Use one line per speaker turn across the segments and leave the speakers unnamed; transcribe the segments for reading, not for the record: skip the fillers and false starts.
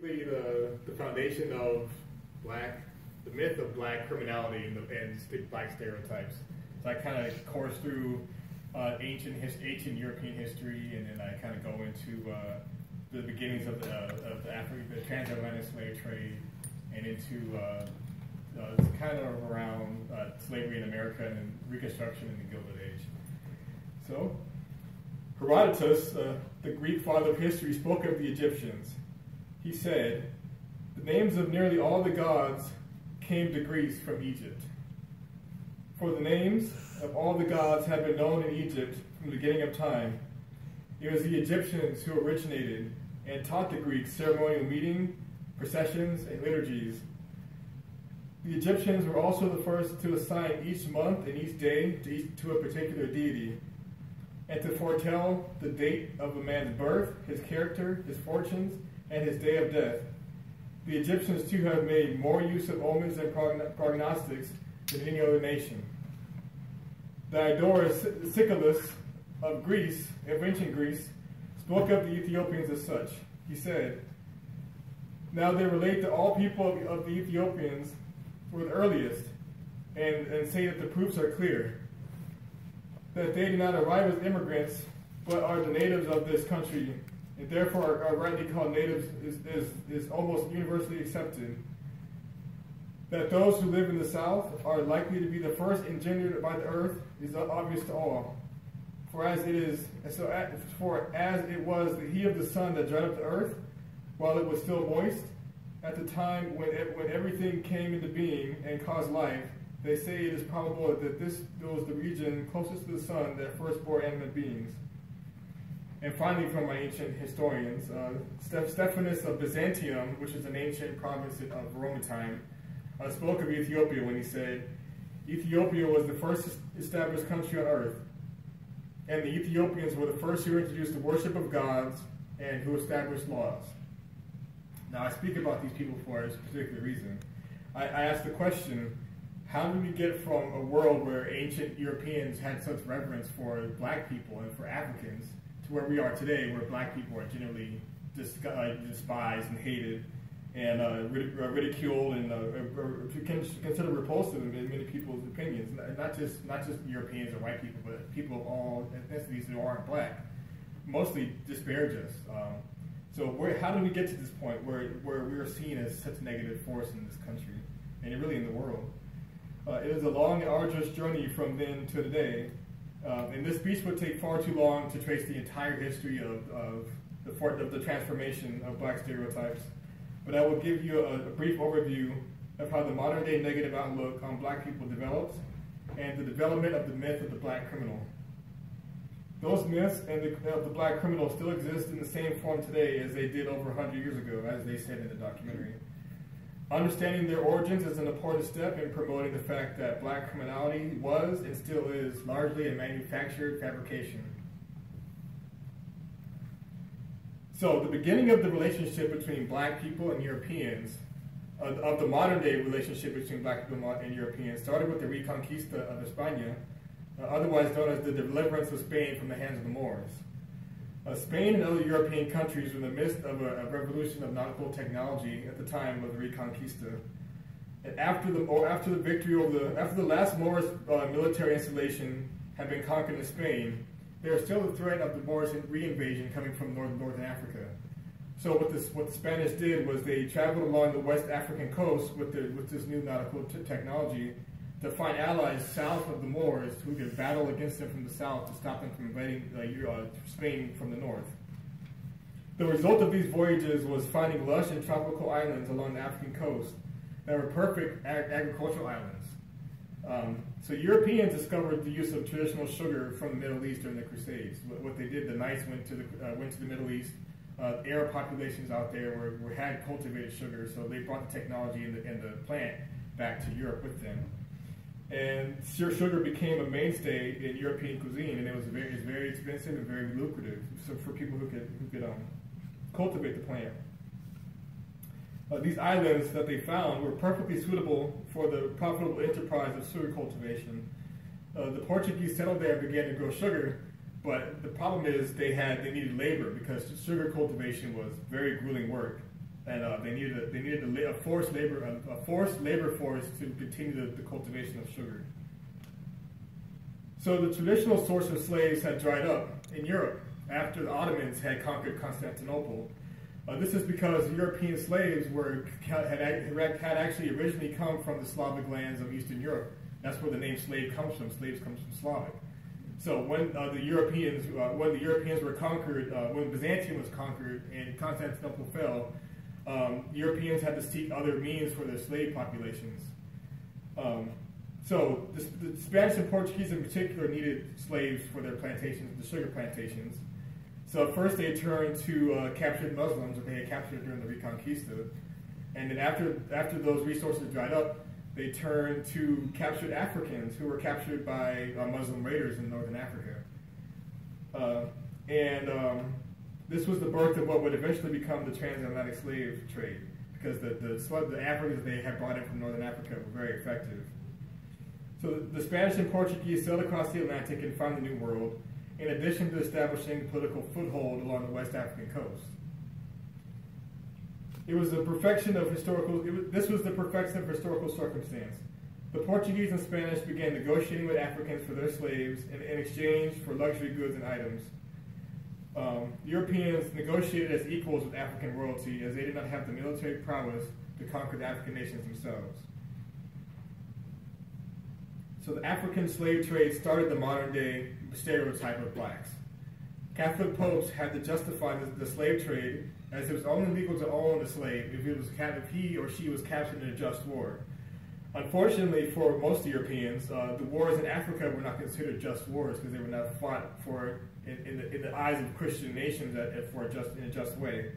basically the foundation of the myth of black criminality and black stereotypes. So I kind of course through ancient European history, and then I kind of go into the beginnings of the transatlantic slave trade, and into it's kind of around slavery in America and Reconstruction in the Gilded Age. So, Herodotus, the Greek father of history, spoke of the Egyptians. He said, "The names of nearly all the gods came to Greece from Egypt. For the names of all the gods have been known in Egypt from the beginning of time. It was the Egyptians who originated and taught the Greeks ceremonial meeting, processions, and liturgies. The Egyptians were also the first to assign each month and each day to a particular deity, and to foretell the date of a man's birth, his character, his fortunes, and his day of death. The Egyptians too have made more use of omens and prognostics than any other nation. Diodorus Siculus of ancient Greece, spoke of the Ethiopians as such. He said, "Now they relate to all people of the Ethiopians were the earliest, and say that the proofs are clear, that they do not arrive as immigrants, but are the natives of this country, and therefore are rightly called natives is almost universally accepted. That those who live in the south are likely to be the first engendered by the earth is obvious to all. For as it was the heat of the sun that dried up the earth, while it was still moist, at the time when everything came into being and caused life, they say it is probable that this was the region closest to the sun that first bore animate beings." And finally, from my ancient historians, Stephanus of Byzantium, which is an ancient province of Roman time, spoke of Ethiopia when he said, "Ethiopia was the first established country on earth, and the Ethiopians were the first who introduced the worship of gods and who established laws." Now, I speak about these people for a particular reason. I ask the question, how did we get from a world where ancient Europeans had such reverence for black people and for Africans to where we are today, where black people are generally despised and hated and ridiculed and considered repulsive in many people's opinions? Not just Europeans or white people, but people of all ethnicities who aren't black mostly disparage us. So how did we get to this point where we are seen as such a negative force in this country and really in the world? It is a long and arduous journey from then to today, and this speech would take far too long to trace the entire history of the transformation of black stereotypes. But I will give you a brief overview of how the modern day negative outlook on black people develops and the development of the myth of the black criminal. Those myths of the black criminal still exist in the same form today as they did over 100 years ago, as they said in the documentary. Understanding their origins is an important step in promoting the fact that black criminality was and still is largely a manufactured fabrication. So the beginning of the relationship between black people and Europeans, of the modern day relationship between black people and Europeans, started with the Reconquista of España, otherwise known as the deliverance of Spain from the hands of the Moors. Spain and other European countries were in the midst of a revolution of nautical technology at the time of the Reconquista. And after the last Moorish military installation had been conquered in Spain, there was still the threat of the Moorish reinvasion coming from northern Africa. So what the Spanish did was they traveled along the West African coast with this new nautical technology to find allies south of the Moors who could battle against them from the south to stop them from invading Spain from the north. The result of these voyages was finding lush and tropical islands along the African coast that were perfect agricultural islands. So Europeans discovered the use of traditional sugar from the Middle East during the Crusades. What they did, the Knights went to the Middle East. Arab populations out there had cultivated sugar, so they brought the technology and the plant back to Europe with them. And sugar became a mainstay in European cuisine, and it was very expensive and very lucrative for people who could cultivate the plant. These islands that they found were perfectly suitable for the profitable enterprise of sugar cultivation. The Portuguese settled there and began to grow sugar, but the problem is they needed labor because sugar cultivation was very grueling work. and they needed a forced labor force to continue the cultivation of sugar. So the traditional source of slaves had dried up in Europe after the Ottomans had conquered Constantinople. This is because European slaves had actually originally come from the Slavic lands of Eastern Europe. That's where the name slave comes from. Slaves comes from Slavic. So when the Europeans were conquered, when Byzantium was conquered and Constantinople fell, Europeans had to seek other means for their slave populations. So the Spanish and Portuguese in particular needed slaves for their plantations, the sugar plantations. So at first they turned to captured Muslims that they had captured during the Reconquista. And then after those resources dried up, they turned to captured Africans who were captured by Muslim raiders in northern Africa. This was the birth of what would eventually become the transatlantic slave trade, because the Africans they had brought in from northern Africa were very effective. So the Spanish and Portuguese sailed across the Atlantic and found the New World, in addition to establishing political foothold along the West African coast. It was the perfection of this was the perfection of historical circumstance. The Portuguese and Spanish began negotiating with Africans for their slaves in exchange for luxury goods and items. Europeans negotiated as equals with African royalty, as they did not have the military prowess to conquer the African nations themselves. So the African slave trade started the modern-day stereotype of blacks. Catholic popes had to justify the slave trade as it was only legal to own a slave if he or she was captured in a just war. Unfortunately for most Europeans, the wars in Africa were not considered just wars because they were not fought for in the eyes of Christian nations in a just way.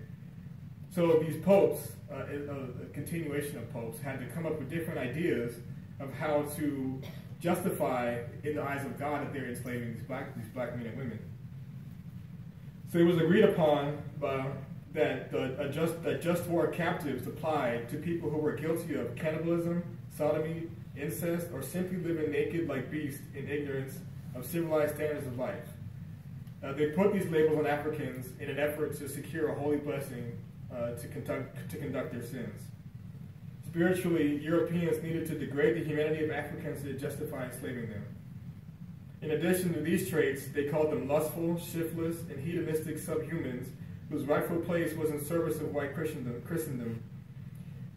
So these popes, a continuation of popes, had to come up with different ideas of how to justify in the eyes of God that they're enslaving these black men and women. So it was agreed upon that just war captives applied to people who were guilty of cannibalism, sodomy, incest, or simply living naked like beasts in ignorance of civilized standards of life. They put these labels on Africans in an effort to secure a holy blessing to conduct their sins. Spiritually, Europeans needed to degrade the humanity of Africans to justify enslaving them. In addition to these traits, they called them lustful, shiftless, and hedonistic subhumans whose rightful place was in service of white Christendom.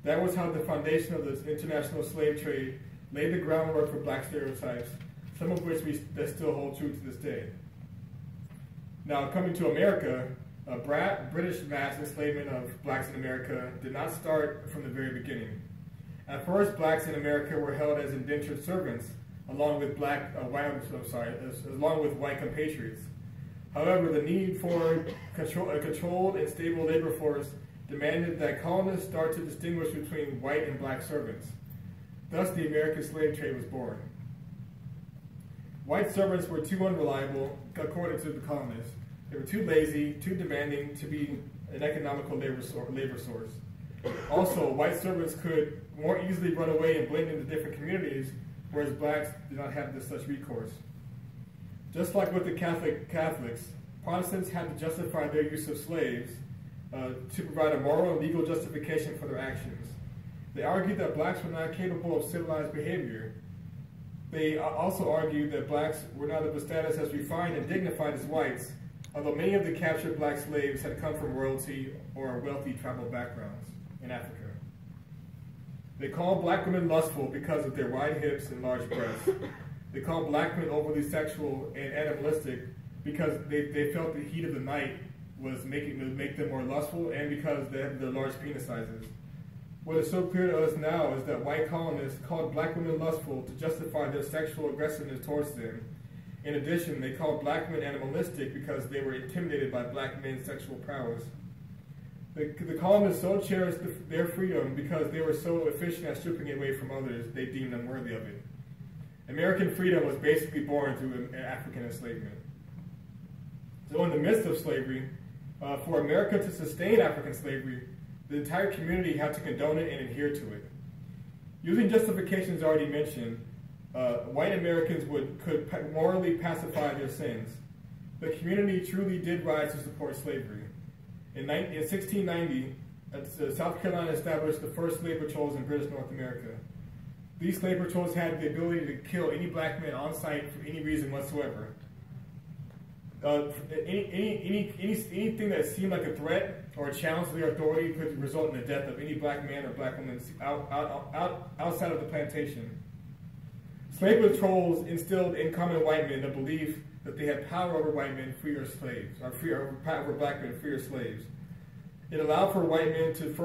That was how the foundation of the international slave trade laid the groundwork for black stereotypes, some of which that still hold true to this day. Now, coming to America, British mass enslavement of blacks in America did not start from the very beginning. At first, blacks in America were held as indentured servants, along with white compatriots. However, the need for a controlled and stable labor force demanded that colonists start to distinguish between white and black servants. Thus, the American slave trade was born. White servants were too unreliable, according to the colonists. They were too lazy, too demanding to be an economical labor source. Also, white servants could more easily run away and blend into different communities, whereas blacks did not have such recourse. Just like with the Catholics, Protestants had to justify their use of slaves to provide a moral and legal justification for their actions. They argued that blacks were not capable of civilized behavior. They also argued that blacks were not of a status as refined and dignified as whites, although many of the captured black slaves had come from royalty or wealthy tribal backgrounds in Africa. They called black women lustful because of their wide hips and large breasts. They called black men overly sexual and animalistic because they felt the heat of the night would make them more lustful, and because they have their large penis sizes. What is so clear to us now is that white colonists called black women lustful to justify their sexual aggressiveness towards them. In addition, they called black men animalistic because they were intimidated by black men's sexual prowess. The colonists so cherished their freedom because they were so efficient at stripping it away from others, they deemed them worthy of it. American freedom was basically born through African enslavement. So in the midst of slavery, for America to sustain African slavery, the entire community had to condone it and adhere to it. Using justifications already mentioned, white Americans could morally pacify their sins. The community truly did rise to support slavery. In 1690, South Carolina established the first slave patrols in British North America. These slave patrols had the ability to kill any black man on sight for any reason whatsoever. Anything that seemed like a threat or a challenge to their authority could result in the death of any black man or black woman outside of the plantation. Slave patrols instilled in common white men the belief that they had power over white men, free or slaves, or power over black men, free or slaves. It allowed for white men to use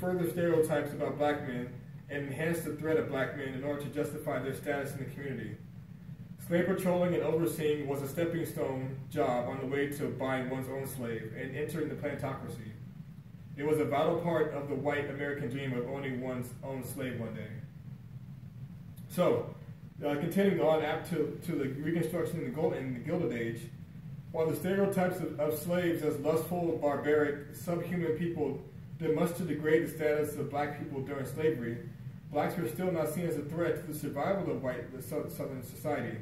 further stereotypes about black men and enhance the threat of black men in order to justify their status in the community. Slave patrolling and overseeing was a stepping stone job on the way to buying one's own slave and entering the plantocracy. It was a vital part of the white American dream of owning one's own slave one day. So, continuing on up to the Reconstruction in the Gilded Age, while the stereotypes of slaves as lustful, barbaric, subhuman people did much to degrade the status of black people during slavery, blacks were still not seen as a threat to the survival of Southern society.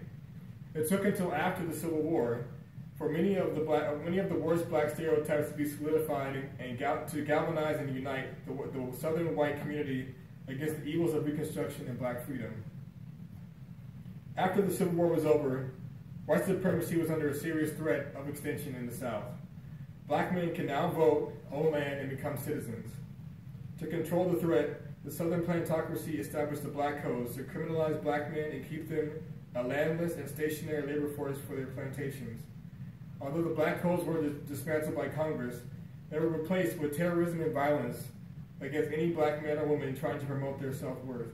It took until after the Civil War for many of the worst black stereotypes to be solidified and to galvanize and unite the Southern white community against the evils of Reconstruction and black freedom. After the Civil War was over, white supremacy was under a serious threat of extinction in the South. Black men can now vote, own land, and become citizens. To control the threat, the Southern plantocracy established the Black Codes to criminalize black men and keep them a landless and stationary labor force for their plantations. Although the Black Codes were dismantled by Congress, they were replaced with terrorism and violence against any black man or woman trying to promote their self-worth.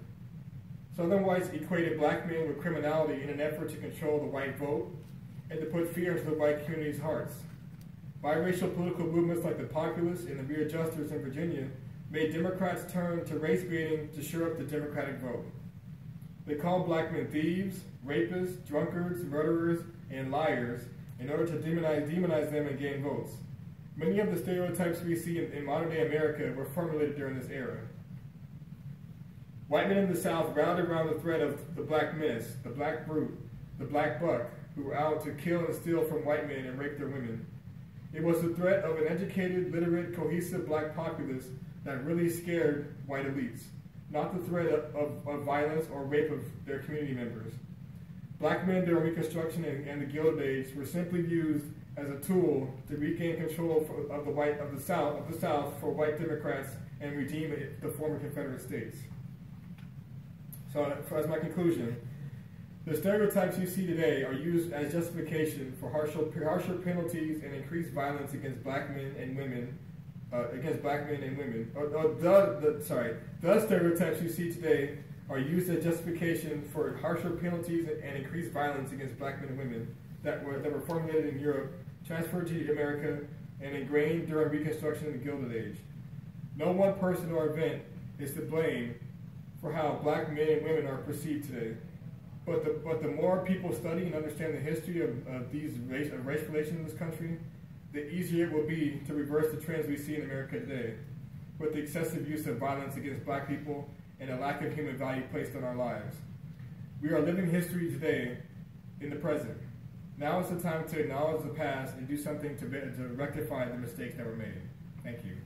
Southern whites equated black men with criminality in an effort to control the white vote and to put fear into the white community's hearts. Biracial political movements like the Populists and the Readjusters in Virginia made Democrats turn to race baiting to shore up the Democratic vote. They called black men thieves, rapists, drunkards, murderers, and liars in order to demonize them and gain votes. Many of the stereotypes we see in modern-day America were formulated during this era. White men in the South rallied around the threat of the Black Menace, the Black Brute, the Black Buck, who were out to kill and steal from white men and rape their women. It was the threat of an educated, literate, cohesive black populace that really scared white elites, not the threat of violence or rape of their community members. Black men during Reconstruction and the Gilded Age were simply used as a tool to regain control of the South for white Democrats and redeem the former Confederate states. So, as my conclusion, the stereotypes you see today are used as justification for harsher penalties and increased violence against black men and women. The stereotypes you see today are used as justification for harsher penalties and increased violence against black men and women that were formulated in Europe, transferred to America, and ingrained during Reconstruction and the Gilded Age. No one person or event is to blame for how black men and women are perceived today. But the more people study and understand the history of race relations in this country, the easier it will be to reverse the trends we see in America today, with the excessive use of violence against black people and a lack of human value placed on our lives. We are living history today in the present. Now is the time to acknowledge the past and do something to rectify the mistakes that were made. Thank you.